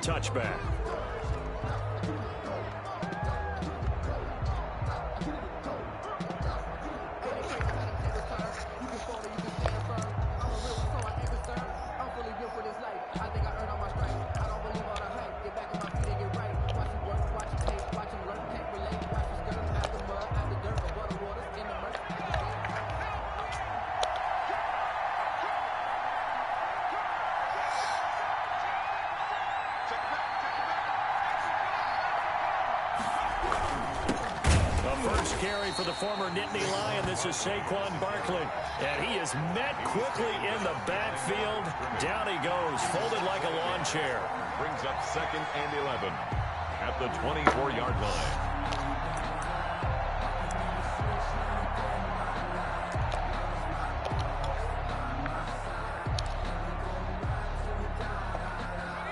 touchback. First carry for the former Nittany Lion. This is Saquon Barkley. And he is met quickly in the backfield. Down he goes, folded like a lawn chair. Brings up 2nd and 11 at the 24-yard line.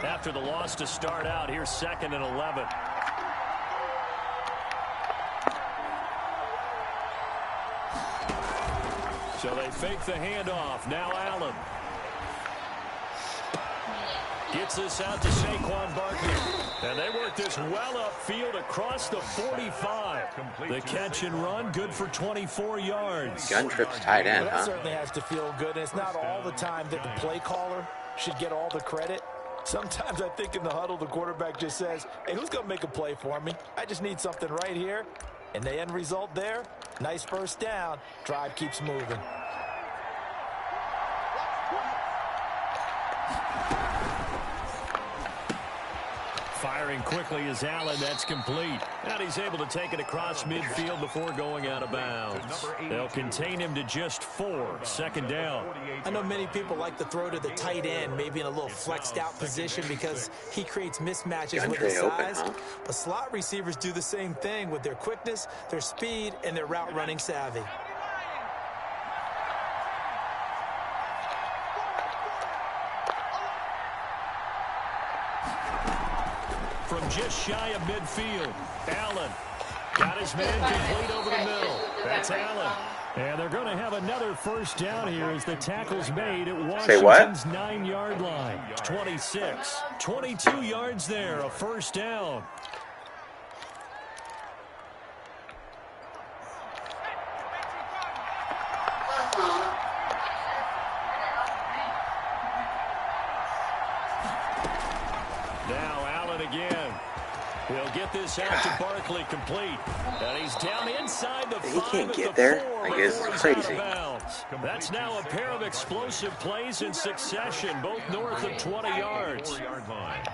After the loss to start out, here's 2nd and 11. So they fake the handoff. Now Allen. Gets this out to Saquon Barkley. And they work this well upfield across the 45. The catch and run, good for 24 yards. Gun trip's tight end, That huh? certainly has to feel good. And it's not all the time that the play caller should get all the credit. Sometimes I think in the huddle, the quarterback just says, hey, who's going to make a play for me? I just need something right here. And the end result there, nice first down. Drive keeps moving. Firing quickly is Allen. That's complete. And he's able to take it across midfield before going out of bounds. They'll contain him to just 4. 2nd down. I know many people like to throw to the tight end, maybe in a little flexed out position because he creates mismatches with his size. But slot receivers do the same thing with their quickness, their speed, and their route running savvy. From just shy of midfield, Allen got his man complete over the middle. That's Allen. And they're going to have another first down here as the tackle's made at Washington's 9-yard line. 26, 22 yards there, a first down. Now Allen again. He'll get this out to Barkley complete. And he's down inside the 5 He can't at get the there. 4 Like, it's before he's crazy. out of bounds. That's now a pair of explosive plays in succession, both north of 20 yards.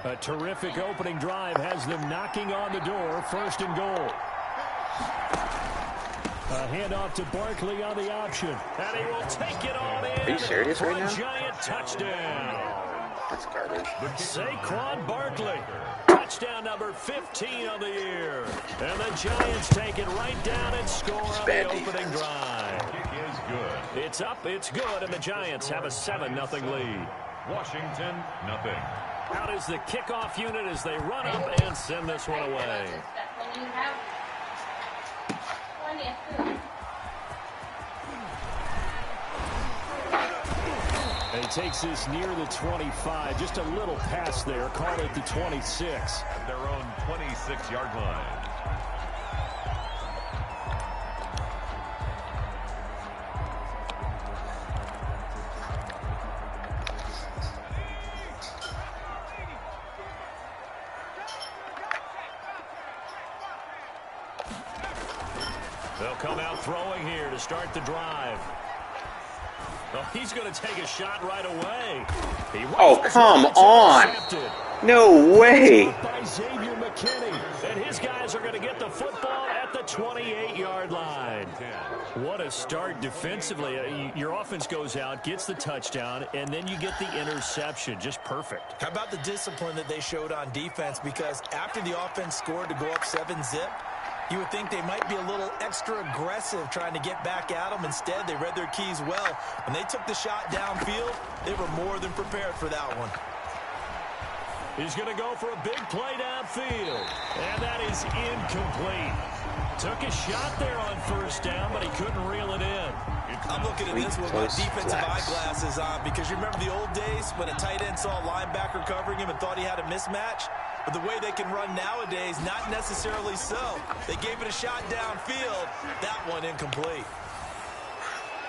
A terrific opening drive has them knocking on the door. 1st and goal. A handoff to Barkley on the option. And he will take it on in. Are you serious right now? For a giant touchdown. That's garbage. Saquon Barkley. Touchdown number 15 of the year. And the Giants take it right down and score on the opening drive. Kick is good. It's up, it's good, and the Giants have a 7-0 lead. Washington, nothing. Out is the kickoff unit as they run up and send this one away. And he takes this near the 25, just a little pass there, call it the 26. At their own 26-yard line. They'll come out throwing here to start the drive. Oh, he's going to take a shot right away. Oh, come on. No way. By Xavier McKinney. And his guys are going to get the football at the 28-yard line. What a start defensively. Your offense goes out, gets the touchdown, and then you get the interception. Just perfect. How about the discipline that they showed on defense? Because after the offense scored to go up 7-zip, you would think they might be a little extra aggressive trying to get back at them. Instead, they read their keys well. When they took the shot downfield, they were more than prepared for that one. He's going to go for a big play downfield. And that is incomplete. Took a shot there on first down, but he couldn't reel it in. I'm looking at this with my defensive eyeglasses on because you remember the old days when a tight end saw a linebacker covering him and thought he had a mismatch? But the way they can run nowadays, not necessarily so. They gave it a shot downfield. That one incomplete.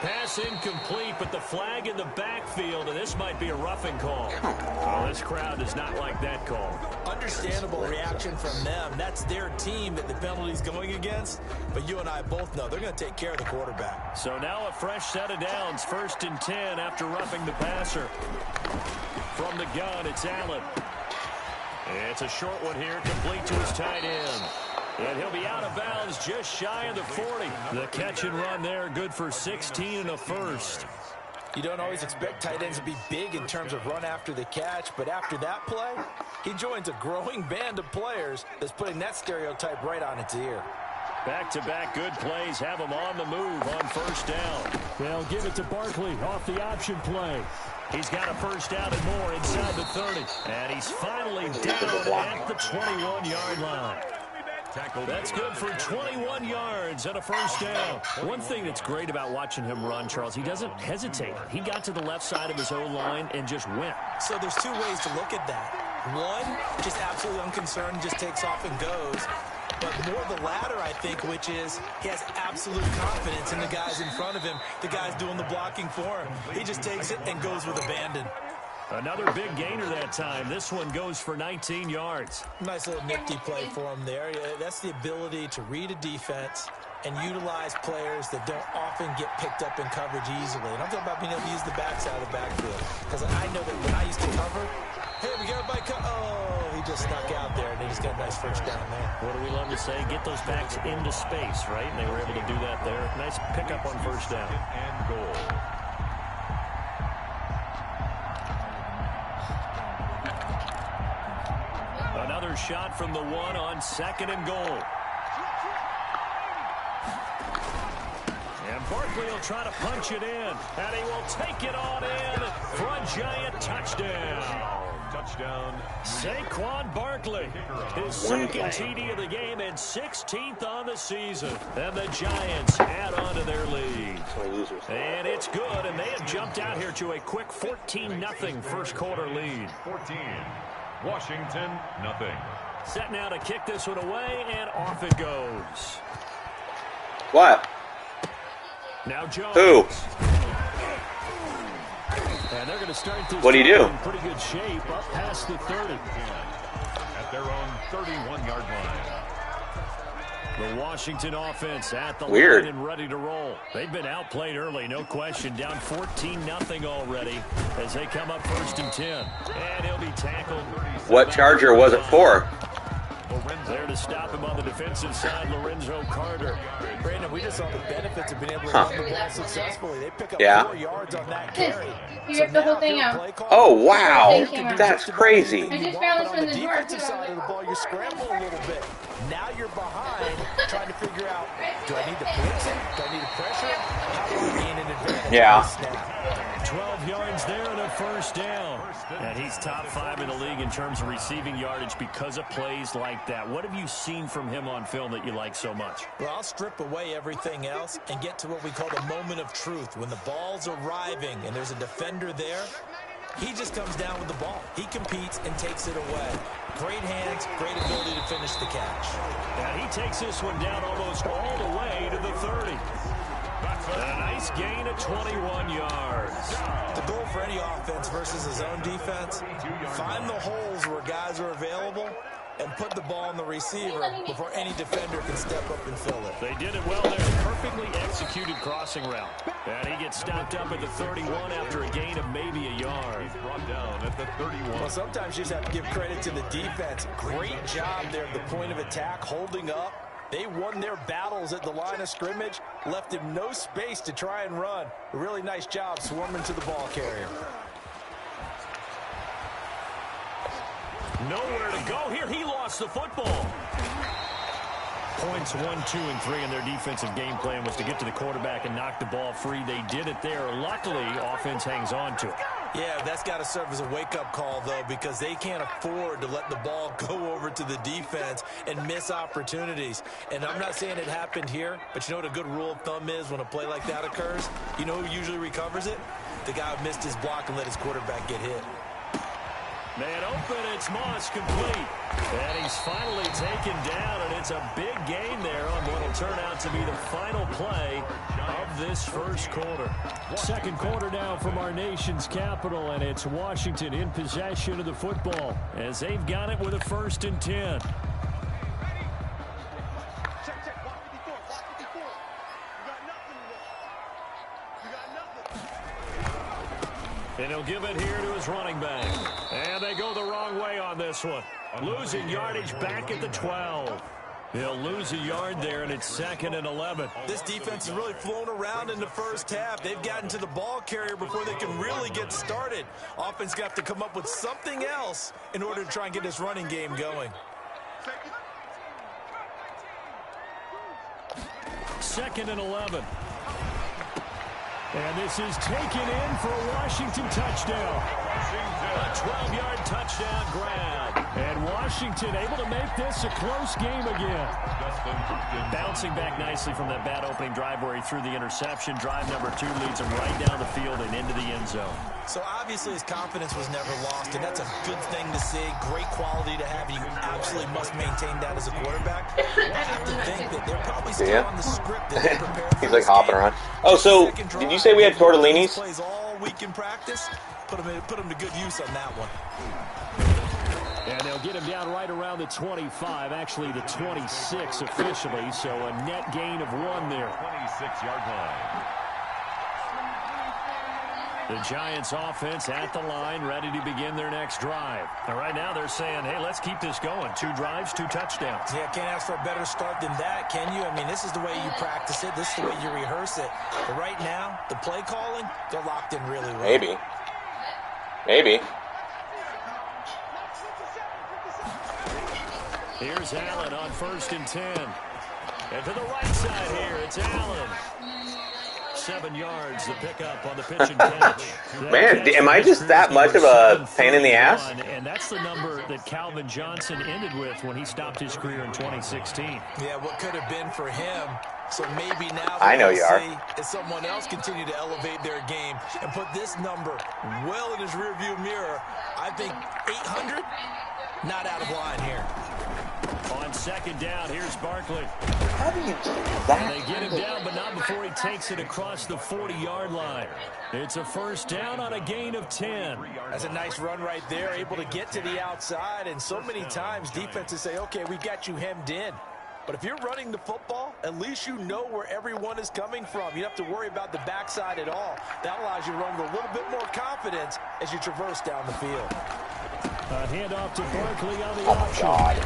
Pass incomplete, but the flag in the backfield, and this might be a roughing call. Oh, this crowd does not like that call. Understandable reaction from them. That's their team that the penalty's going against. But you and I both know they're going to take care of the quarterback. So now a fresh set of downs, 1st and 10 after roughing the passer. From the gun, it's Allen. It's a short one here, complete to his tight end. And he'll be out of bounds just shy of the 40. The catch and run there, good for 16 and a first. You don't always expect tight ends to be big in terms of run after the catch, but after that play, he joins a growing band of players that's putting that stereotype right on its ear. Back-to-back good plays have him on the move on first down. They'll give it to Barkley off the option play. He's got a first down and more inside the 30. And he's finally down at the 21-yard line. That's good for 21 yards and a first down. One thing that's great about watching him run, Charles, he doesn't hesitate. He got to the left side of his O-line and just went. So there's two ways to look at that. One, just absolutely unconcerned, just takes off and goes. But more the latter, I think, which is he has absolute confidence in the guys in front of him, the guys doing the blocking for him. He just takes it and goes with abandon. Another big gainer that time. This one goes for 19 yards. Nice little nifty play for him there. That's the ability to read a defense and utilize players that don't often get picked up in coverage easily. And I'm talking about being able to use the backside of the backfield. Because I know that when I used to cover, hey, we got everybody oh, he just snuck out there, and he just got a nice first down there. What do we love to say? Get those backs into space, right? And they were able to do that there. Nice pickup on first down. And goal. Another shot from the one on 2nd and goal. And Barkley will try to punch it in. And he will take it on in for a giant touchdown. Touchdown. Saquon Barkley, his second TD of the game and 16th on the season. And the Giants add on to their lead. And it's good, and they have jumped out here to a quick 14-0 first quarter lead. 14. Washington, nothing. Set now to kick this one away, and off it goes. What? Now Jones. Who? And they're going to start this. What do you do? In pretty good shape up past the 30. At their own 31-yard line. The Washington offense at the Weird. line and ready to roll. They've been outplayed early, no question. Down 14-0 already as they come up 1st and 10. And he'll be tackled. What Charger was it for? There to stop him on the defensive side, Lorenzo Carter. Brandon, we just saw the benefits of being able to run the ball successfully. They pick up 4 yards on that carry. You ripped the whole thing out. Oh, wow. That's crazy. I just found this from the drawer. Defensive side of the ball, you scramble a little bit. Now you're behind, trying to figure out, do I need to blitz it? Do I need to pressure it? How do I gain an advantage? Yeah. 12 yards there and a first down. And he's top 5 in the league in terms of receiving yardage because of plays like that. What have you seen from him on film that you like so much? Well, I'll strip away everything else and get to what we call the moment of truth. When the ball's arriving and there's a defender there, he just comes down with the ball. He competes and takes it away. Great hands, great ability to finish the catch. And he takes this one down almost all the way to the 30. A nice gain of 21 yards. The goal for any offense versus his own defense, find the holes where guys are available and put the ball on the receiver before any defender can step up and fill it. They did it well there. Perfectly executed crossing route. And he gets stopped up at the 31 after a gain of maybe a yard. He's brought down at the 31. Well, sometimes you just have to give credit to the defense. Great job there at the point of attack, holding up. They won their battles at the line of scrimmage, left him no space to try and run. A really nice job swarming to the ball carrier. Nowhere to go here. He lost the football. Points 1, 2, and 3 in their defensive game plan was to get to the quarterback and knock the ball free. They did it there. Luckily, offense hangs on to it. Yeah, that's got to serve as a wake-up call, though, because they can't afford to let the ball go over to the defense and miss opportunities. And I'm not saying it happened here, but you know what a good rule of thumb is when a play like that occurs? You know who usually recovers it? The guy who missed his block and let his quarterback get hit. Man open, it's Moss complete. And he's finally taken down, and it's a big gain there on what will turn out to be the final play of this first quarter. Second quarter now from our nation's capital, and it's Washington in possession of the football as they've got it with a 1st and 10. And he'll give it here to his running back. And they go the wrong way on this one. Losing yardage back at the 12. They'll lose a yard there, and it's 2nd and 11. This defense has really flown around in the first half. They've gotten to the ball carrier before they can really get started. Offense got to come up with something else in order to try and get this running game going. 2nd and 11. And this is taken in for a Washington touchdown. A 12-yard touchdown grab. And Washington able to make this a close game again. Bouncing back nicely from that bad opening drive where he threw the interception. Drive number 2 leads him right down the field and into the end zone. So obviously his confidence was never lost, and that's a good thing to see. Great quality to have. You absolutely must maintain that as a quarterback. I have to think that they're probably still on the script that they prepared for. He's like hopping around. Oh, so did you say we had tortellinis? Plays all week in practice. Put him to good use on that one. And they'll get him down right around the 25, actually the 26 officially, so a net gain of 1 there. 26-yard line. The Giants offense at the line, ready to begin their next drive. And right now they're saying, hey, let's keep this going. 2 drives, 2 touchdowns. Yeah, can't ask for a better start than that, can you? I mean, this is the way you practice it. This is the way you rehearse it. But right now, the play calling, they're locked in really well. Maybe. Maybe. Here's Allen on 1st and 10. And to the right side here, it's Allen. 7 yards, the pickup on the pitch and catch. Man, am I just that much of a pain in the ass? And that's the number that Calvin Johnson ended with when he stopped his career in 2016. Yeah, what could have been for him. So maybe now I know you are. As someone else continue to elevate their game and put this number well in his rearview mirror, I think 800, not out of line here. On 2nd down, here's Barkley. How do you do that? And they get him down, but not before he takes it across the 40-yard line. It's a 1st down on a gain of 10. That's a nice run right there, able to get to the outside. And so many times defenses say, okay, we got you hemmed in. But if you're running the football, at least you know where everyone is coming from. You don't have to worry about the backside at all. That allows you to run with a little bit more confidence as you traverse down the field. A handoff to Barkley on the Oh, my option. God.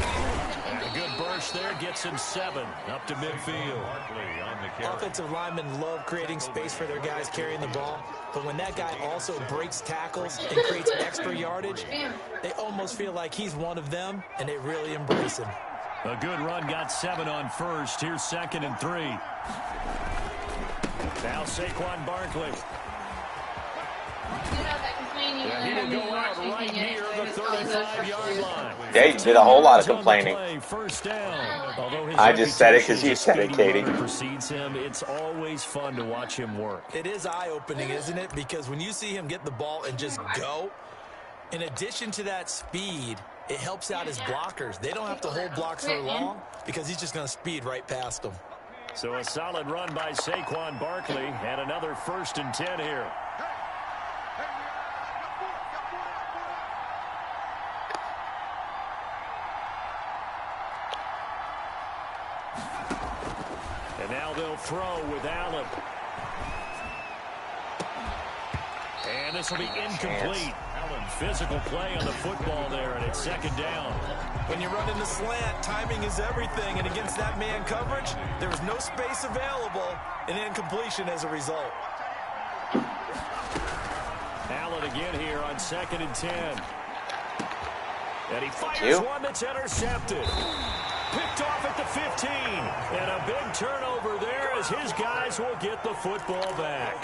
And a good burst there gets him 7 up to midfield. Barkley on the carry. Offensive linemen love creating space for their guys carrying the ball. But when that guy also breaks tackles and creates extra yardage, they almost feel like he's one of them, and they really embrace him. A good run, got 7 on 1st. Here's 2nd and 3. Now Saquon Barkley. And he will go out right near the 35-yard line. Yeah, you did a whole lot of complaining. First down. I just said it because you said it, Katie. Precedes him. It's always fun to watch him work. It is eye-opening, isn't it? Because when you see him get the ball and just go, in addition to that speed, it helps out his blockers. They don't have to hold blocks for long because he's just going to speed right past them. So a solid run by Saquon Barkley and another 1st and 10 here. And now they'll throw with Allen. And this will be incomplete. Physical play on the football there, and it's 2nd down. When you run in the slant, timing is everything, and against that man coverage, there's no space available, and incompletion as a result. Allen again here on 2nd and 10. And he fires one that's intercepted. picked off at the 15. And a big turnover there as his guys will get the football back.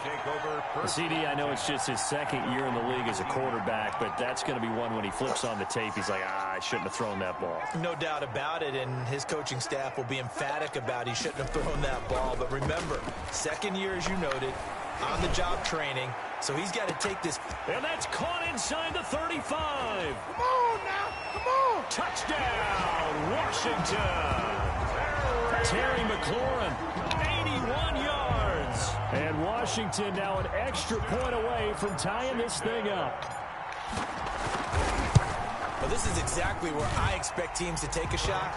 CD, I know it's just his second year in the league as a quarterback, but that's going to be one when he flips on the tape. He's like, I shouldn't have thrown that ball. No doubt about it, and his coaching staff will be emphatic about he shouldn't have thrown that ball. But remember, second year, as you noted, on-the-job training, so he's got to take this. And that's caught inside the 35. Come on now, come on. Touchdown, Washington. Terry McLaurin, 81 yards. And Washington now an extra point away from tying this thing up. Well, this is exactly where I expect teams to take a shot.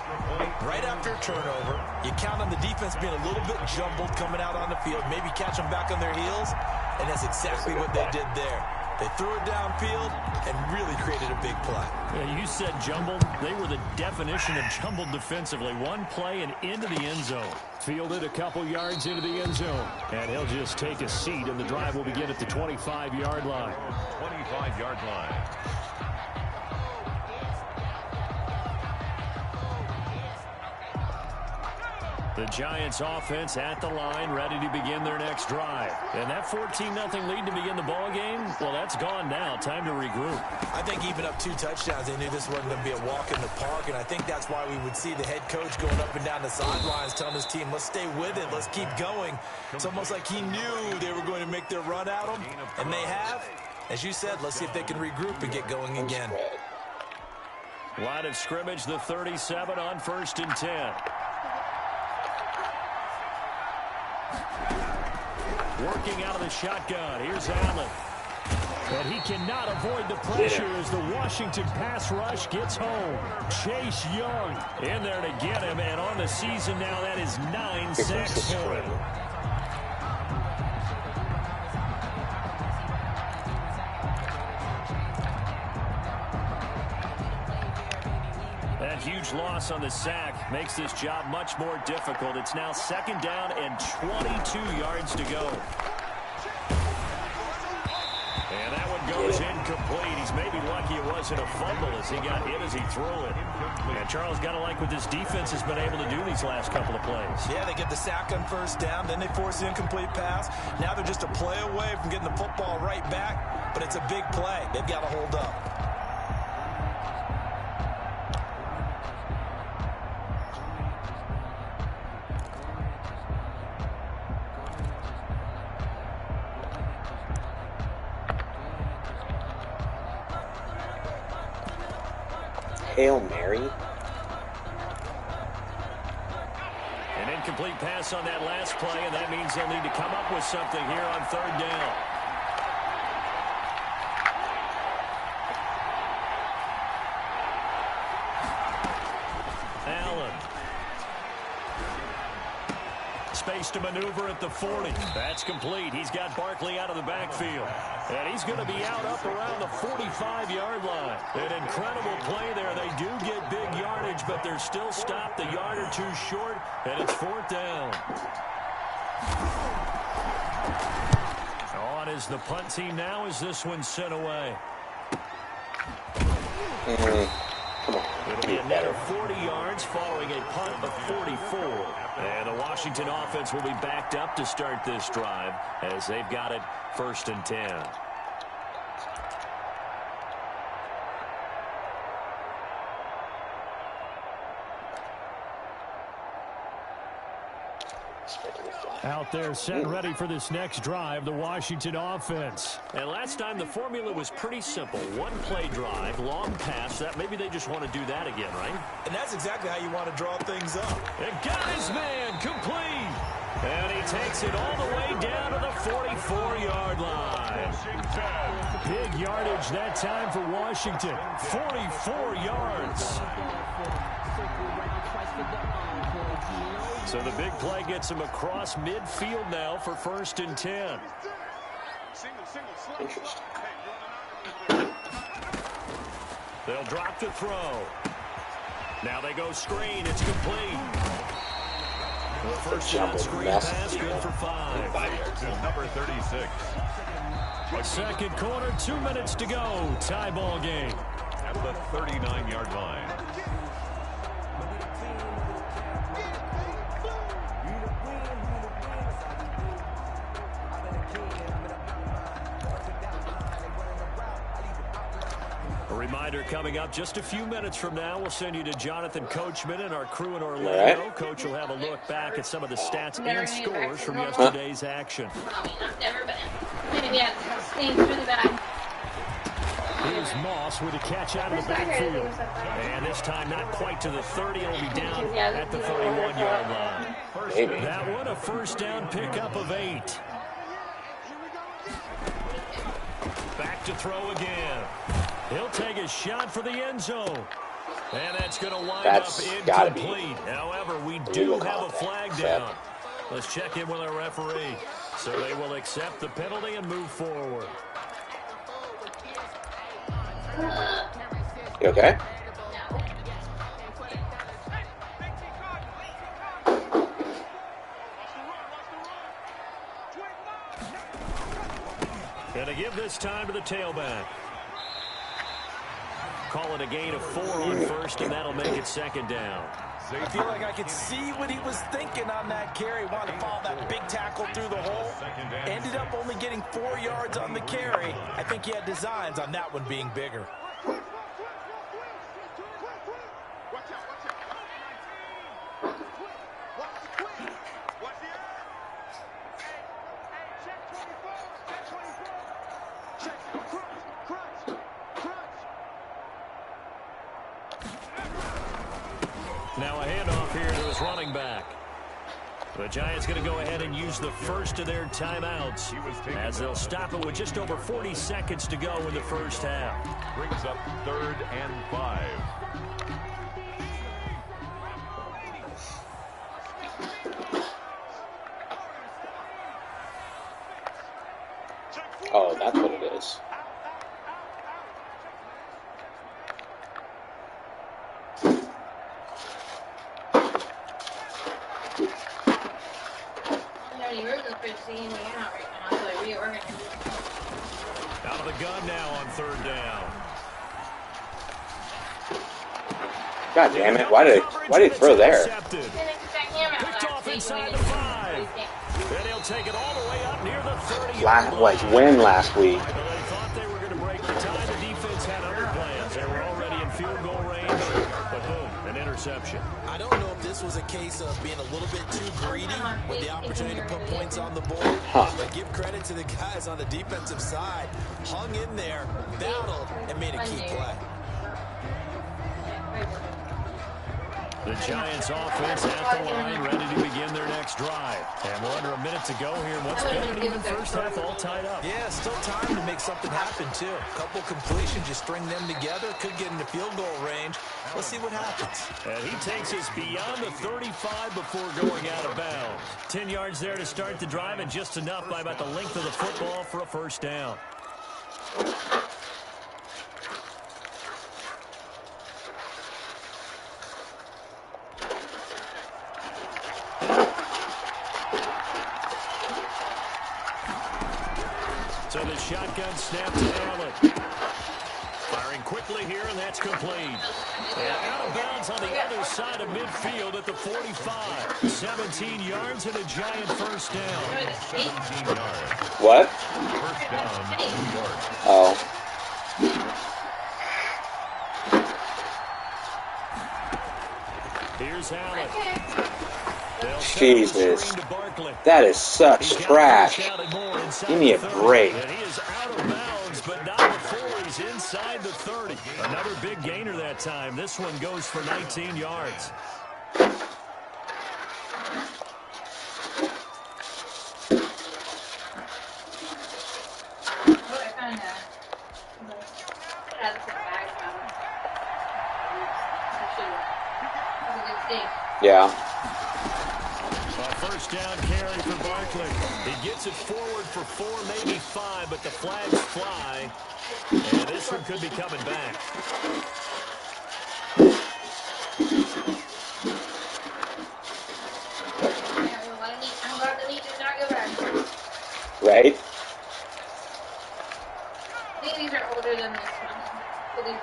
Right after a turnover, you count on the defense being a little bit jumbled coming out on the field, maybe catch them back on their heels, and that's exactly what they did there. They threw it downfield and really created a big play. Yeah, you said jumbled. They were the definition of jumbled defensively. One play and into the end zone. Fielded a couple yards into the end zone. And he'll just take a seat, and the drive will begin at the 25-yard line. 25-yard line. The Giants offense at the line, ready to begin their next drive. And that 14-0 lead to begin the ball game, well, that's gone now. Time to regroup. I think even up 2 touchdowns, they knew this wasn't going to be a walk in the park, and I think that's why we would see the head coach going up and down the sidelines telling his team, let's stay with it, let's keep going. It's almost like he knew they were going to make their run at him, and they have. As you said, let's see if they can regroup and get going again. Line of scrimmage, the 37 on 1st and 10. Working out of the shotgun. Here's Allen. But he cannot avoid the pressure as the Washington pass rush gets home. Chase Young in there to get him. And on the season now, that is 9 sacks for him. That huge loss on the sack makes this job much more difficult. It's now 2nd down and 22 yards to go. And that one goes incomplete. He's maybe lucky it wasn't a fumble as he got hit as he threw it. And Charles, got to like what this defense has been able to do these last couple of plays. Yeah, they get the sack on 1st down, then they force the incomplete pass. Now they're just a play away from getting the football right back, but it's a big play. They've got to hold up. Hail Mary. An incomplete pass on that last play, and that means they'll need to come up with something here on 3rd down. Allen. Space to maneuver at the 40. That's complete. He's got Barkley out of the backfield. And he's going to be out up around the 45-yard line. An incredible play there. They do get big yardage, but they're still stopped a yard or 2 short, and it's 4th down. On is the punt team now as this one's sent away. Come on. It'll be another 40 yards following a punt of 44. And the Washington offense will be backed up to start this drive as they've got it 1st and 10. Out there set and ready for this next drive, the Washington offense. And last time the formula was pretty simple. One play drive, long pass. That maybe they just want to do that again, right? And that's exactly how you want to draw things up. And got his man complete. And he takes it all the way down to the 44-yard line. Big yardage that time for Washington. 44 yards. So the big play gets him across midfield now for 1st and 10. They'll drop to throw. Now they go screen. It's complete. The first shot screen pass good for 5. 5 yards. Number 36. Second quarter, 2 minutes to go. Tie ball game. At the 39-yard line. Reminder coming up just a few minutes from now. We'll send you to Jonathan Coachman and our crew in Orlando. Right. Coach will have a look back at some of the stats and scores from yesterday's action. I've never been. Maybe it stinks really bad. Here's Moss with a catch out of the backfield. And this time not quite to the 30. It'll be down at the 31-yard line. Maybe. That one a first down pickup of 8. Back to throw again. He'll take a shot for the end zone. And that's going to wind up incomplete. However, we do have a flag down. Let's check in with our referee. So they will accept the penalty and move forward. You okay? Going to give this time to the tailback. Call it a gain of 4 on first, and that'll make it second down. I feel like I could see what he was thinking on that carry. Wanted to follow that big tackle through the hole. Ended up only getting 4 yards on the carry. I think he had designs on that one being bigger. Now a handoff here to his running back. The Giants going to go ahead and use the first of their timeouts as they'll stop it with just over 40 seconds to go in the first half. Brings up 3rd and 5. Oh, that's what it is. Out of the gun now on 3rd down. God damn it! Why did he throw there? Picked off inside the 5. Then he'll take it all the way up near the 30. Like when last week. They thought they were going to break the tie. The defense had other plans. They were already in field goal range, but boom, an interception. I don't know if this was a case of being a little bit too greedy with the opportunity to put points on the board. But give credit to the guys on the defensive side. Hung in there, battled, and made a key play. The Giants offense at the line, ready to begin their next drive. And we're under a minute to go here. What's been an even first half all tied up? Yeah, still time to make something happen, too. A couple completions, you string them together, could get into field goal range. Let's see what happens. And he takes us beyond the 35 before going out of bounds. 10 yards there to start the drive, and just enough by about the length of the football for a first down. So the shotgun snap to Allen. Firing quickly here, and that's complete. And out of bounds on the other side of midfield at the 45. 17 yards and a Giant first down. 17 yards. What? First down, 2 yards. Oh. Here's Allen. Jesus. That is such trash. Give me a break. And he is out of bounds, but not before he's inside the 30. Another big gainer that time. This one goes for 19 yards. Yeah. A first down carry for Barkley. He gets it forward for 4, maybe 5, but the flags fly. And this one could be coming back. Right? I think these are older than this one.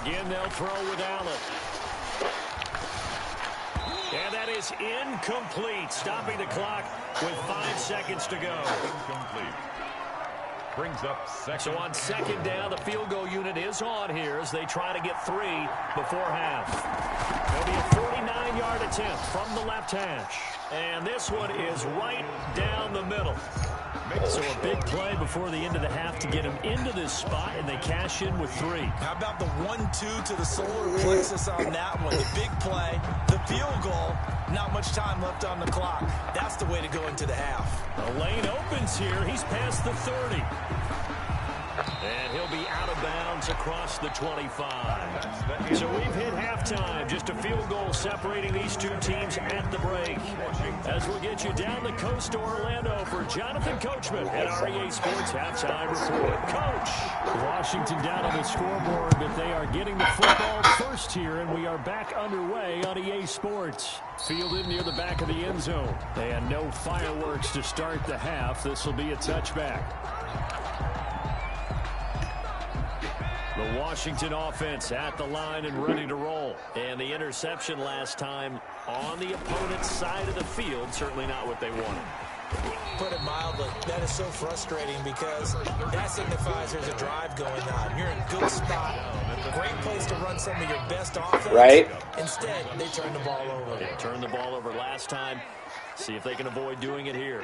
Again, they'll throw with Allen. is incomplete, stopping the clock with 5 seconds to go. Incomplete. Brings up second. So on second down, the field goal unit is on here as they try to get 3 before half. There'll be a 49-yard attempt from the left hash. And this one is right down the middle. So a big play before the end of the half to get him into this spot, and they cash in with 3. How about the 1-2 to the solar plexus on that one? The big play, the field goal, not much time left on the clock. That's the way to go into the half. The lane opens here. He's past the 30. And he'll be out of bounds across the 25. So we've hit halftime. Just a field goal separating these two teams at the break. As we'll get you down the coast to Orlando for Jonathan Coachman at REA Sports Halftime Report. Coach. Washington down on the scoreboard, but they are getting the football first here, and we are back underway on EA Sports. Fielded near the back of the end zone. And no fireworks to start the half. This will be a touchback. The Washington offense at the line and ready to roll. And the interception last time on the opponent's side of the field, certainly not what they wanted. Put it mildly, that is so frustrating because that signifies there's a drive going on. You're in a good spot, great place to run some of your best offense. Right. Instead, they turn the ball over. They turned the ball over last time. See if they can avoid doing it here.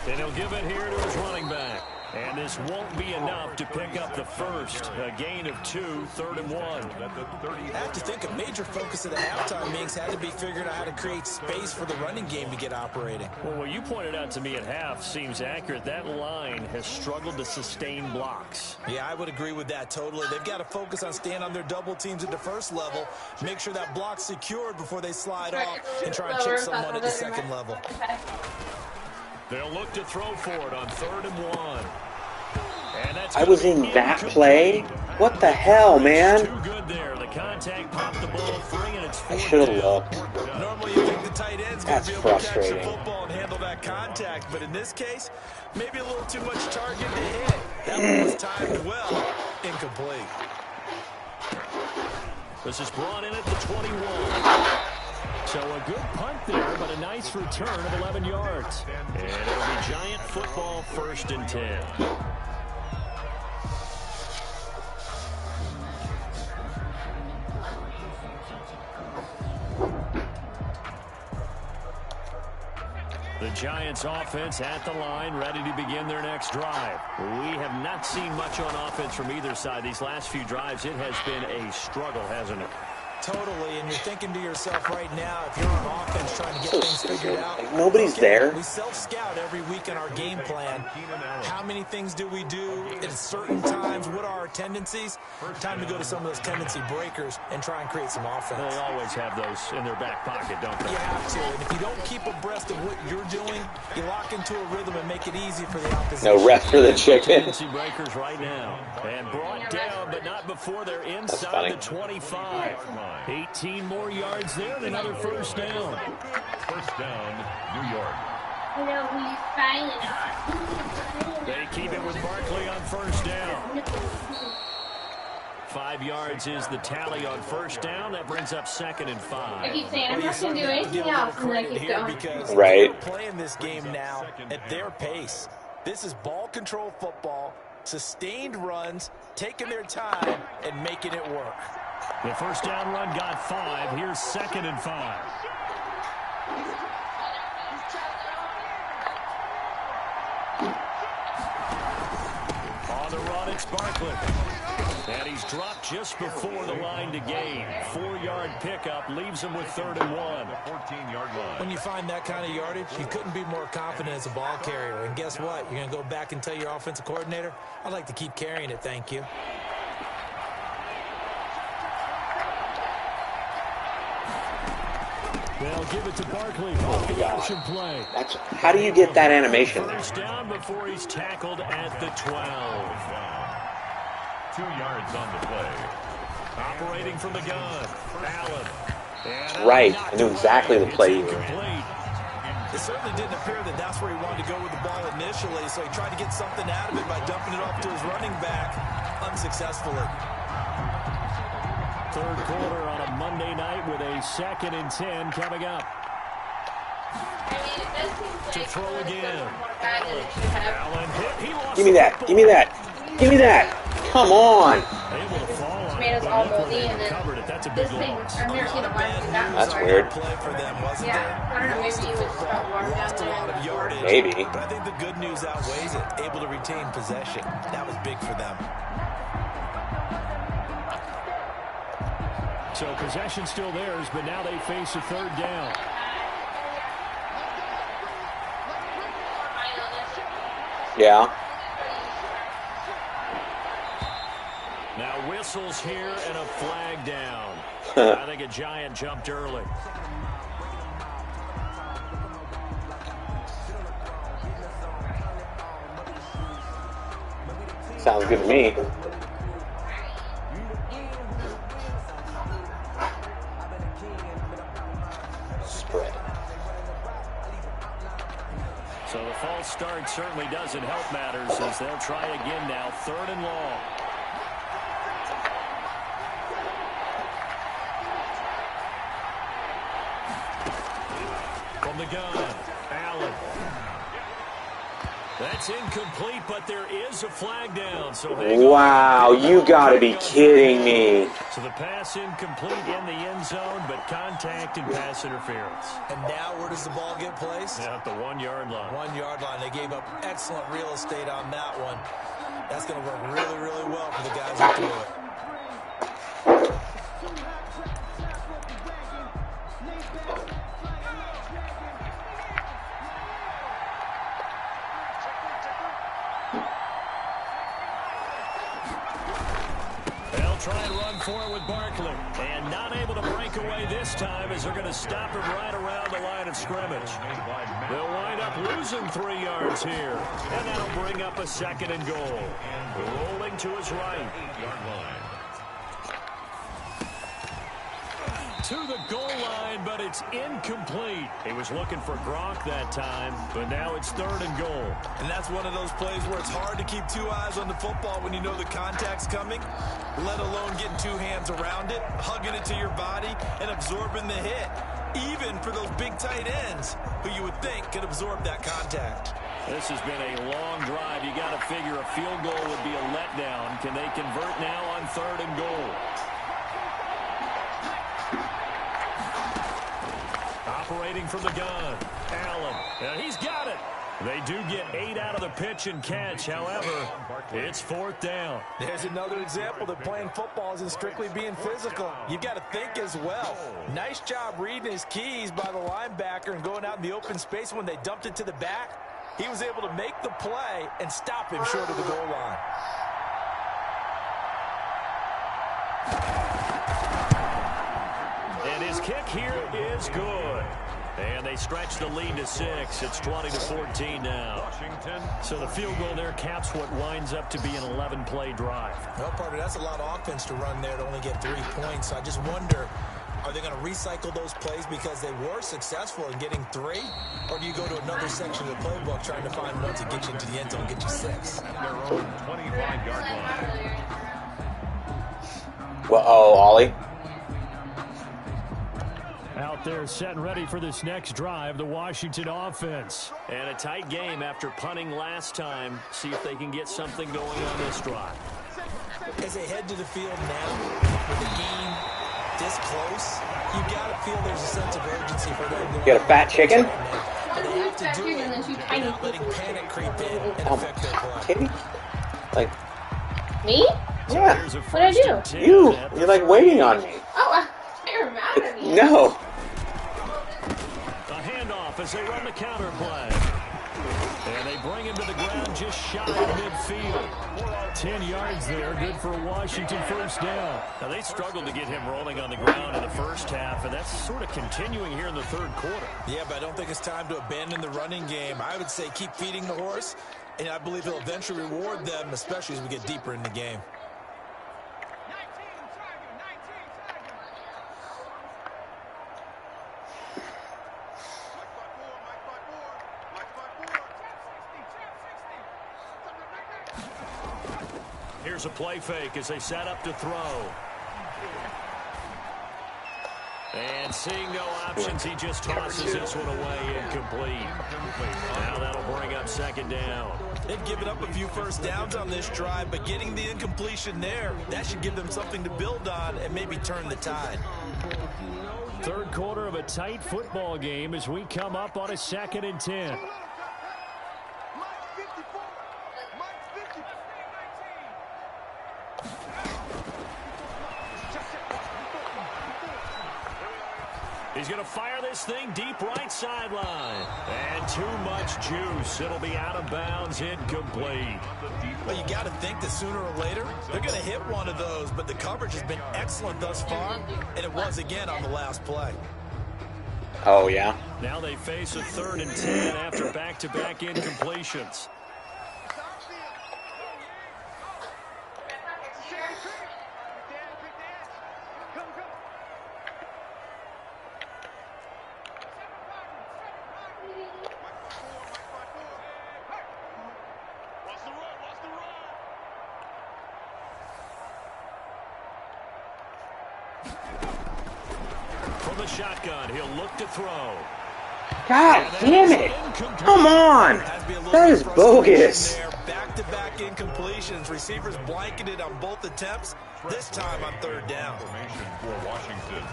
And he'll give it here to his running back. And this won't be enough to pick up the first. A gain of 2, 3rd and 1. I have to think a major focus of the halftime meetings had to be figuring out how to create space for the running game to get operating. Well, what you pointed out to me at half seems accurate. That line has struggled to sustain blocks. Yeah, I would agree with that totally. They've got to focus on staying on their double teams at the first level, make sure that block's secured before they slide off and try and chip someone at the second level. They'll look to throw for it on 3rd and 1. And that's I was in that play? What the hell, man? Too good there. The contact popped the ball free, and it's I should have looked. Normally you think the tight end's going to be able to catch the frustrating. football and handle that contact, but in this case, maybe a little too much target to hit. That one was timed well, incomplete. This is brought in at the 21. So a good punt there, but a nice return of 11 yards. And it'll be Giant football 1st and 10. The Giants offense at the line, ready to begin their next drive. We have not seen much on offense from either side. These last few drives, it has been a struggle, hasn't it? Totally, and you're thinking to yourself right now, if you're on offense trying to get things figured out. Like, nobody's there. We self-scout every week in our game plan. How many things do we do at certain times? What are our tendencies? Time to go to some of those tendency breakers and try and create some offense. They always have those in their back pocket, don't they? You have to, and if you don't keep abreast of what you're doing, you lock into a rhythm and make it easy for the opposition. No rest for the chicken. Tendency breakers right now. And brought down, but not before they're inside the 25. 18 more yards there and another first down. First down, New York. I know who you're smiling on. They keep it with Barkley on first down. 5 yards is the tally on first down. That brings up 2nd and 5. I keep saying I'm not going to do anything else, and then I keep going. Because Right. they're playing this game now at their pace. This is ball control football, sustained runs, taking their time, and making it work. The first down run got 5. Here's 2nd and 5. On the run, it's Barkley. And he's dropped just before the line to gain. 4-yard pickup leaves him with 3rd and 1. 14-yard line. When you find that kind of yardage, you couldn't be more confident as a ball carrier. And guess what? You're going to go back and tell your offensive coordinator, I'd like to keep carrying it, thank you. They'll give it to Barkley off the option play. That's, how do you get that animation there? First down before he's tackled at the 12. 2 yards on the play. Operating from the gun, Allen. And Right, I knew exactly the play you were in. incomplete. It certainly didn't appear that that's where he wanted to go with the ball initially, so he tried to get something out of it by dumping it off to his running back unsuccessfully. Third quarter on a Monday night with a 2nd and 10 coming up. To throw again. Allen hit. He lost. Give me that. Give me that. Give me that. Come on. Able to fall on Tomatoes it, all but look moldy, where and they then covered it. That's a big this thing, loss. I've never seen a wide do that That's before. weird. Play for them, wasn't Yeah, there? I don't know, maybe it was about water down Lost a lot of there. yardage. Maybe. But I think the good news outweighs it. Able to retain possession. That was big for them. So possession still theirs, but now they face a 3rd down. Yeah. Now whistles here and a flag down. I think a Giant jumped early. Sounds good to me. Spread. So the false start certainly doesn't help matters as they'll try again now. 3rd and long. From the gun, Allen. That's incomplete, but there is a flag down. So Wow, you gotta be kidding me. So the pass incomplete in the end zone, but contact and pass interference. And now where does the ball get placed? Yeah, at the 1-yard line. 1-yard line. They gave up excellent real estate on that one. That's going to work really, really well for the guys who threw it. Try and run for it with Barkley. And not able to break away this time as they're going to stop him right around the line of scrimmage. They'll wind up losing 3 yards here. And that'll bring up a 2nd and goal. Rolling to his right. To the goal line, but it's incomplete. He was looking for Gronk that time, but now it's 3rd and goal. And that's one of those plays where it's hard to keep 2 eyes on the football when you know the contact's coming, let alone getting 2 hands around it, hugging it to your body, and absorbing the hit, even for those big tight ends who you would think could absorb that contact. This has been a long drive. You got to figure a field goal would be a letdown. Can they convert now on 3rd and goal? Operating from the gun, Allen, and he's got it. They do get 8 out of the pitch and catch. However, it's 4th down. There's another example that playing football isn't strictly being physical. You've got to think as well. Nice job reading his keys by the linebacker and going out in the open space. When they dumped it to the back, he was able to make the play and stop him short of the goal line. And his kick here is good. And they stretch the lead to 6. It's 20-14 now. So the field goal there caps what winds up to be an 11-play drive. Well, partner, that's a lot of offense to run there to only get 3 points. I just wonder, are they going to recycle those plays because they were successful in getting 3? Or do you go to another section of the playbook trying to find ones that get you into the end zone, get you 6? Their own 25-yard line. Well, oh, Ollie. Out there set and ready for this next drive, the Washington offense. And a tight game after punting last time. See if they can get something going on this drive. As they head to the field now, with the game this close, you got to feel there's a sense of urgency for them. You got a fat chicken? They have to do it without letting panic creep in and affect their play. Kitty? Like, Me? yeah. What'd I do? You're like waiting on me. Oh, you're mad at me. No. A handoff as they run the counter play. And they bring him to the ground just shy of midfield. 10 yards there, good for a Washington first down. Now, they struggled to get him rolling on the ground in the first half, and that's sort of continuing here in the third quarter. Yeah, but I don't think it's time to abandon the running game. I would say keep feeding the horse, and I believe he'll eventually reward them, especially as we get deeper in the game. Here's a play fake as they set up to throw. And seeing no options, he just tosses this one away incomplete. Now that'll bring up second down. They've given up a few first downs on this drive, but getting the incompletion there, that should give them something to build on and maybe turn the tide. Third quarter of a tight football game as we come up on a 2nd and 10. He's going to fire this thing deep right sideline. And too much juice. It'll be out of bounds, incomplete. Well, you got to think that sooner or later, they're going to hit one of those, but the coverage has been excellent thus far, and it was again on the last play. Oh, yeah? Now they face a 3rd and 10 after back-to-back incompletions. From the shotgun, he'll look to throw. God damn it! Come on! That is bogus. Back-to-back incompletions. Receivers blanketed on both attempts. This time on 3rd down. For Washington.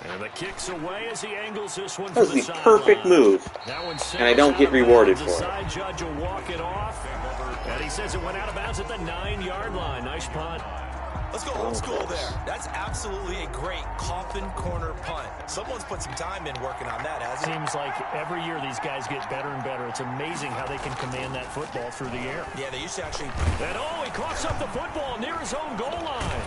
And the kick's away as he angles this one. That was the perfect move, and I don't get rewarded for it. The side judge will walk it off, and he says it went out of bounds at the 9-yard line. Nice punt. Let's go old school there. That's absolutely a great coffin corner punt. Someone's put some time in working on that, hasn't it? Seems like every year these guys get better and better. It's amazing how they can command that football through the air. Yeah, they used to actually... And he coughs up the football near his own goal line.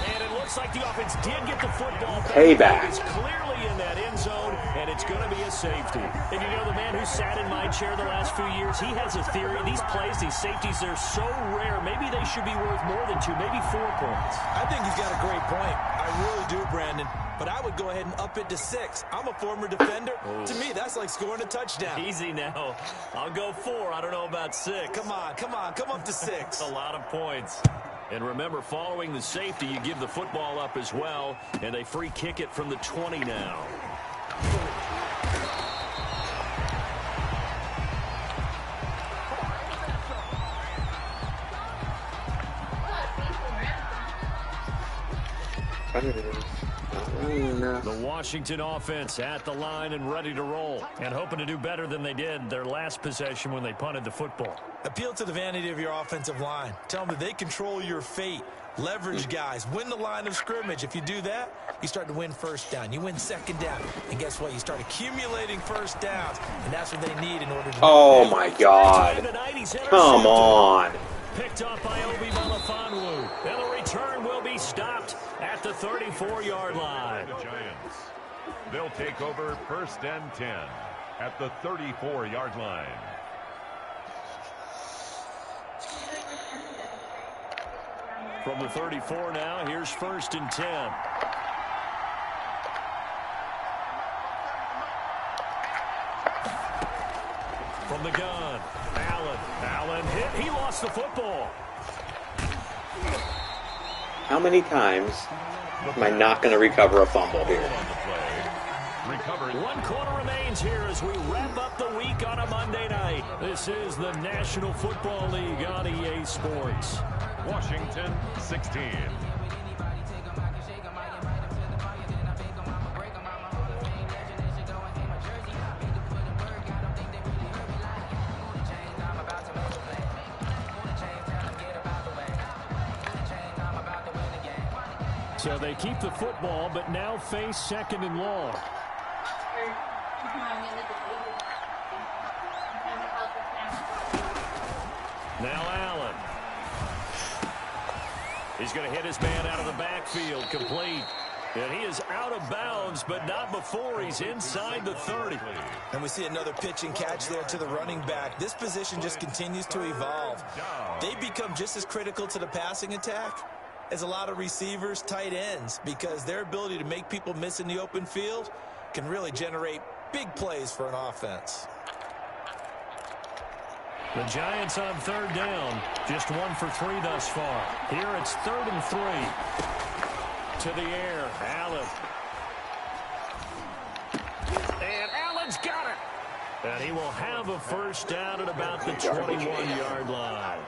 And it looks like the offense did get the football back. Payback. It's clearly in that end zone, and it's going to be a safety. And you know, the man who sat in my chair the last few years, he has a theory. These plays, these safeties, they're so rare. Maybe they should be worth more than 2, maybe 4 points. I think he's got a great point. I really do, Brandon. But I would go ahead and up it to 6. I'm a former defender. Oh. To me, that's like scoring a touchdown. Easy now. I'll go 4. I don't know about 6. Come on. Come up to 6. A lot of points. And remember, following the safety, you give the football up as well, and they free kick it from the 20 now. The Washington offense at the line and ready to roll, and hoping to do better than they did their last possession when they punted the football. Appeal to the vanity of your offensive line. Tell them that they control your fate. Leverage guys. Win the line of scrimmage. If you do that, you start to win first down. You win second down. And guess what? You start accumulating first downs, and that's what they need in order to... Oh, my God. Come on. Picked up by Obi Melifonwu, and the return will be stopped at the 34-yard line. The Giants. They'll take over 1st and 10 at the 34-yard line. From the 34 now, here's 1st and 10. From the gun, Allen hit. He lost the football. How many times am I not going to recover a fumble here? 1 quarter remains here as we wrap up the week on a Monday night. This is the National Football League on EA Sports. Washington 16. So they keep the football, but now face 2nd and long. Now Allen. He's going to hit his man out of the backfield, complete. And he is out of bounds, but not before he's inside the 30. And we see another pitch and catch there to the running back. This position just continues to evolve. They become just as critical to the passing attack as a lot of receivers, tight ends, because their ability to make people miss in the open field can really generate big plays for an offense. The Giants on third down. Just 1 for 3 thus far. Here it's 3rd and 3. To the air. Allen. And Allen's got it. And he will have a first down at about the 21-yard line.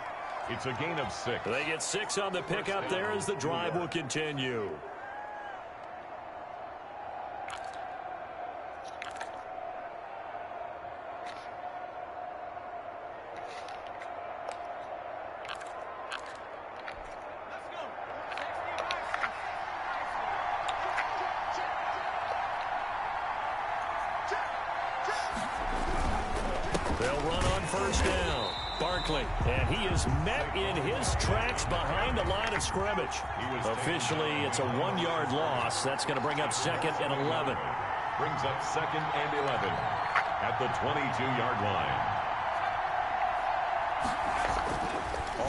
It's a gain of 6. They get 6 on the pickup there as the drive will continue. They'll run on first down. Barkley, and he is met in his tracks behind the line of scrimmage. Officially, it's a 1-yard loss. That's going to bring up 2nd and 11. Brings up 2nd and 11 at the 22-yard line.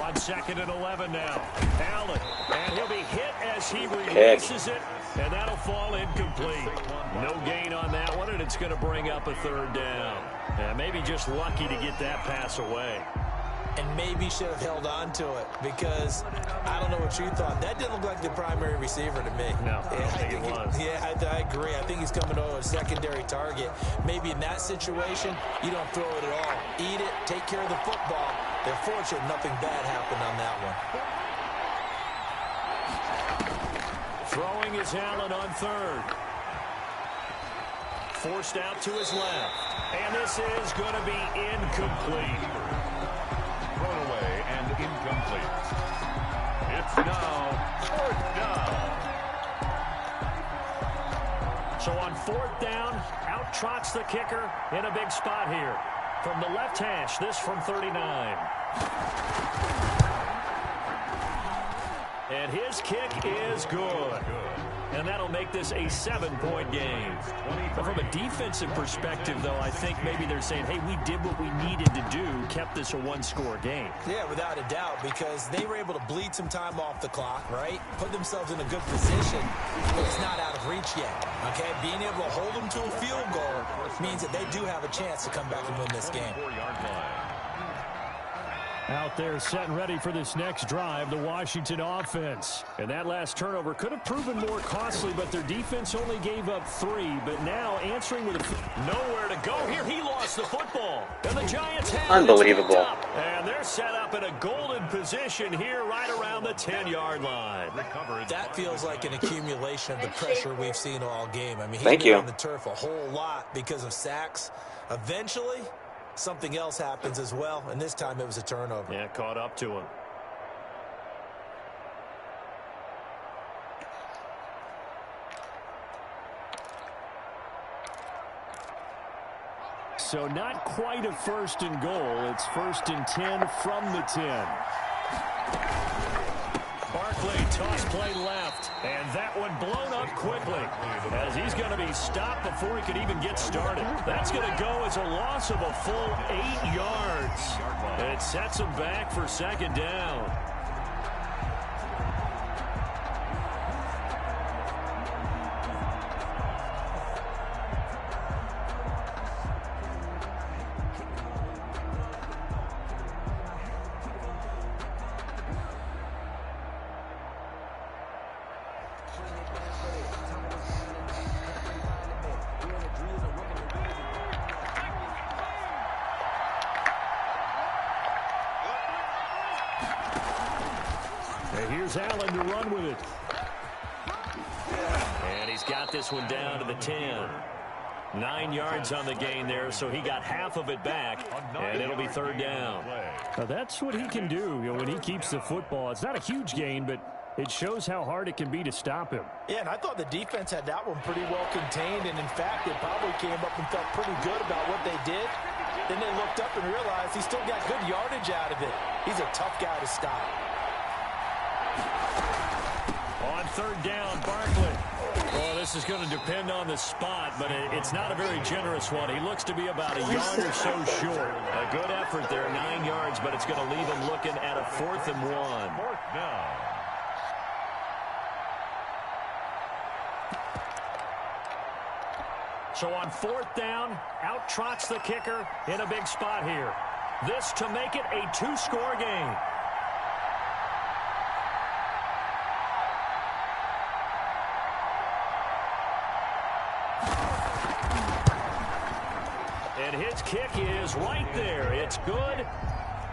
On 2nd and 11 now. Allen, and he'll be hit as he releases it, and that'll fall incomplete. No gain on that one, and it's going to bring up a 3rd down. Maybe just lucky to get that pass away. And maybe should have held on to it because I don't know what you thought. That didn't look like the primary receiver to me. No, I don't think it was. Yeah, I agree. I think he's coming over a secondary target. Maybe in that situation, you don't throw it at all. Eat it, take care of the football. They're fortunate nothing bad happened on that one. Throwing is Allen on 3rd. Forced out to his left. And this is going to be incomplete. Thrown away and incomplete. It's now 4th down. So on 4th down, out trots the kicker in a big spot here. From the left hash, this from 39. And his kick is good. And that'll make this a 7-point game. But from a defensive perspective, though, I think maybe they're saying, hey, we did what we needed to do, kept this a 1-score game. Yeah, without a doubt, because they were able to bleed some time off the clock, right? Put themselves in a good position, but it's not out of reach yet, okay? Being able to hold them to a field goal means that they do have a chance to come back and win this game. 4-yard line. Out there set and ready for this next drive, the Washington offense. And that last turnover could have proven more costly, but their defense only gave up 3. But now answering with nowhere to go here. He lost the football. And the Giants have unbelievable. And they're set up in a golden position here right around the 10-yard line. That feels like an accumulation of the pressure we've seen all game. I mean, he's Thank been you on the turf a whole lot because of sacks. Eventually, something else happens as well, and this time it was a turnover. Yeah, caught up to him. So not quite a 1st and goal. It's 1st and 10 from the 10. Barkley, toss play left, and that one blown up quickly as he's going to be stopped before he could even get started. That's going to go as a loss of a full 8 yards. It sets him back for 2nd down. Here's Allen to run with it. And he's got this one down to the 10. 9 yards on the gain there, so he got half of it back, and it'll be 3rd down. Now that's what he can do, when he keeps the football. It's not a huge gain, but it shows how hard it can be to stop him. Yeah, and I thought the defense had that one pretty well contained, and in fact, they probably came up and felt pretty good about what they did. Then they looked up and realized he still got good yardage out of it. He's a tough guy to stop. On 3rd down, Barkley. Well, this is going to depend on the spot, but it's not a very generous one. He looks to be about a yard or so short. A good effort there, 9 yards, but it's going to leave him looking at a 4th and 1. 4th down. So on 4th down, out trots the kicker in a big spot here. This to make it a two-score game. And his kick is right there. It's good.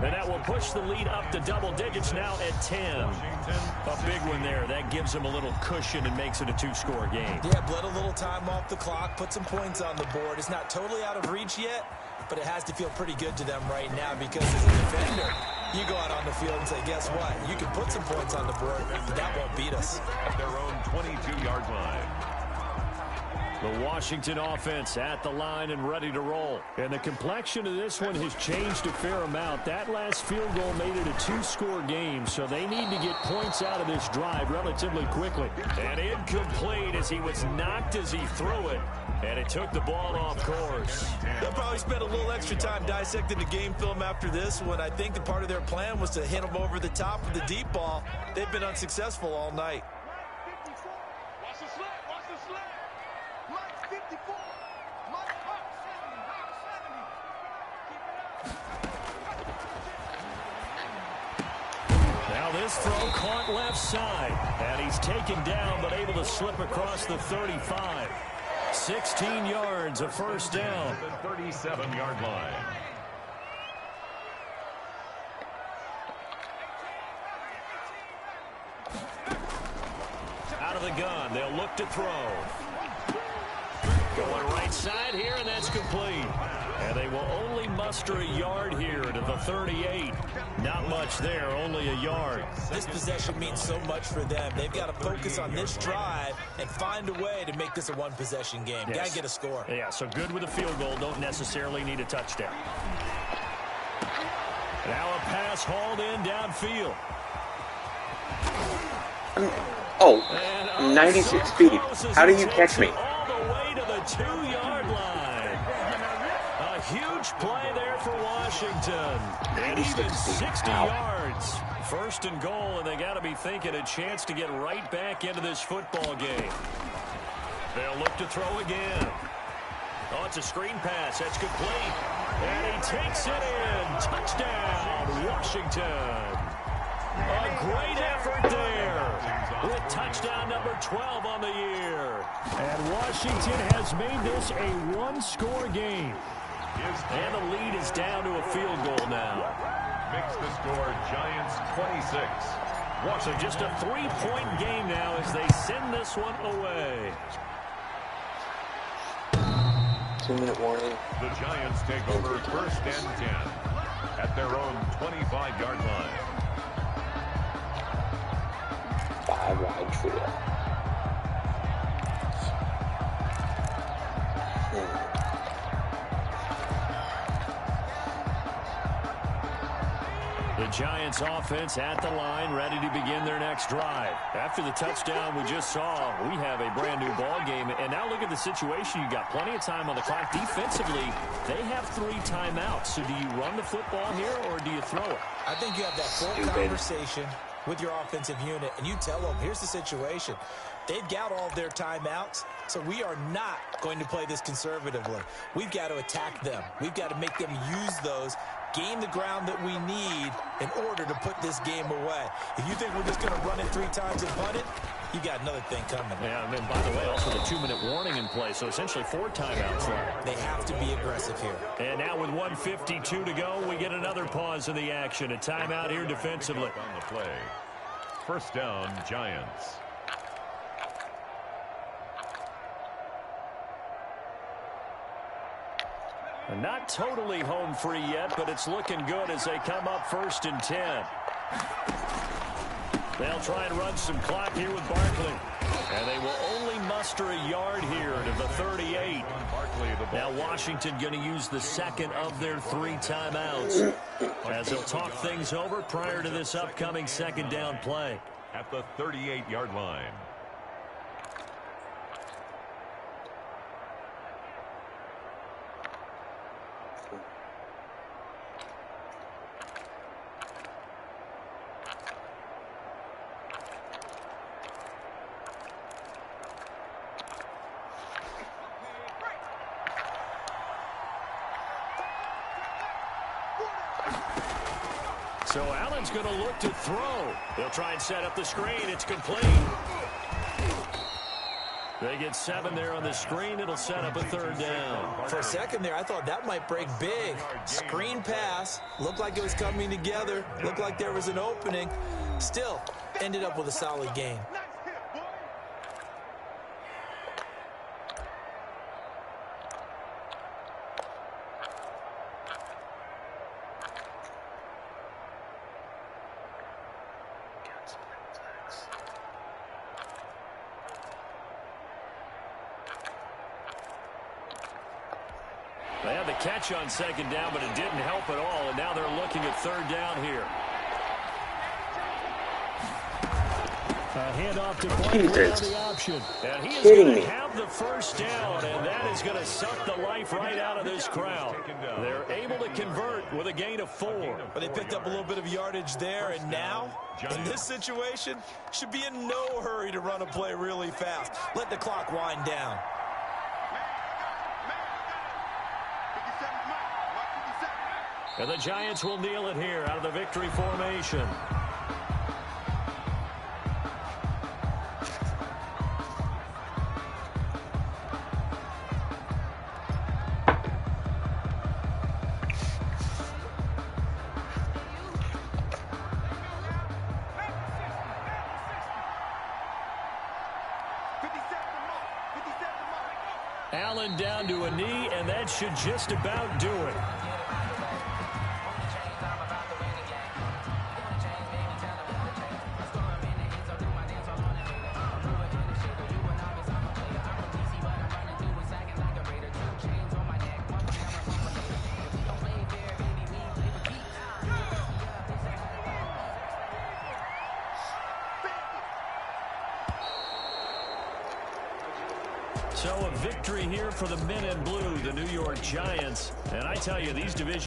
And that will push the lead up to double digits now at 10. A big one there. That gives them a little cushion and makes it a two-score game. Yeah, bled a little time off the clock, put some points on the board. It's not totally out of reach yet, but it has to feel pretty good to them right now because as a defender, you go out on the field and say, guess what? You can put some points on the board, but that won't beat us. At their own 22-yard line. The Washington offense at the line and ready to roll. And the complexion of this one has changed a fair amount. That last field goal made it a two-score game, so they need to get points out of this drive relatively quickly. And incomplete as he was knocked as he threw it. And it took the ball off course. They'll probably spend a little extra time dissecting the game film after this one. I think that part of their plan was to hit them over the top with the deep ball. They've been unsuccessful all night. This throw caught left side, and he's taken down but able to slip across the 35. 16 yards, a first down. The 37-yard line. Out of the gun, they'll look to throw. Going right side here, and that's complete. And they will only muster a yard here to the 38. Not much there, only a yard. This possession means so much for them. They've got to focus on this drive and find a way to make this a one-possession game. Yes. Got to get a score. Yeah, so good with a field goal. Don't necessarily need a touchdown. Now a pass hauled in downfield. Oh, 96 feet. How do you catch me? All the way to the 2-yard line. A huge play there for Washington. And even 60 yards. First and goal, and they got to be thinking a chance to get right back into this football game. They'll look to throw again. Oh, it's a screen pass. That's complete. And he takes it in. Touchdown, Washington. A great effort there with touchdown number 12 on the year. And Washington has made this a one-score game. And the lead is down to a field goal now. Makes the score Giants 26. So just a 3-point game now as they send this one away. 2-minute warning. The Giants take over first and 10 at their own 25-yard line. 5-wide trio. The Giants offense at the line, ready to begin their next drive. After the touchdown we just saw, we have a brand new ball game. And now look at the situation. You got plenty of time on the clock. Defensively, they have 3 timeouts. So do you run the football here or do you throw it? I think you have that full conversation with your offensive unit, and you tell them, here's the situation. They've got all of their timeouts, so we are not going to play this conservatively. We've got to attack them. We've got to make them use those, gain the ground that we need in order to put this game away. If you think we're just going to run it 3 times and punt it, you got another thing coming. Yeah, and then, by the way, also the 2-minute warning in play, so essentially 4 timeouts left. They have to be aggressive here. And now with 1:52 to go, we get another pause in the action. A timeout here defensively. On the play. First down, Giants. Not totally home free yet, but it's looking good as they come up first and 10. They'll try and run some clock here with Barkley. And they will only muster a yard here to the 38. Now Washington going to use the second of their 3 timeouts as they'll talk things over prior to this upcoming second down play. At the 38-yard line. So Allen's going to look to throw. They'll try and set up the screen. It's complete. They get 7 there on the screen. It'll set up a 3rd down. For a second there, I thought that might break big. Screen pass. Looked like it was coming together. Looked like there was an opening. Still, ended up with a solid gain. They had the catch on 2nd down, but it didn't help at all, and now they're looking at 3rd down here. A handoff to Barkley on the option. And he is going to have the 1st down, and that is going to suck the life right out of this crowd. They're able to convert with a gain of 4. But they picked up a little bit of yardage there, and now, in this situation, should be in no hurry to run a play really fast. Let the clock wind down. And the Giants will kneel it here out of the victory formation. Allen down to a knee, and that should just about do it. So a victory here for the men in blue, the New York Giants. And I tell you, these divisions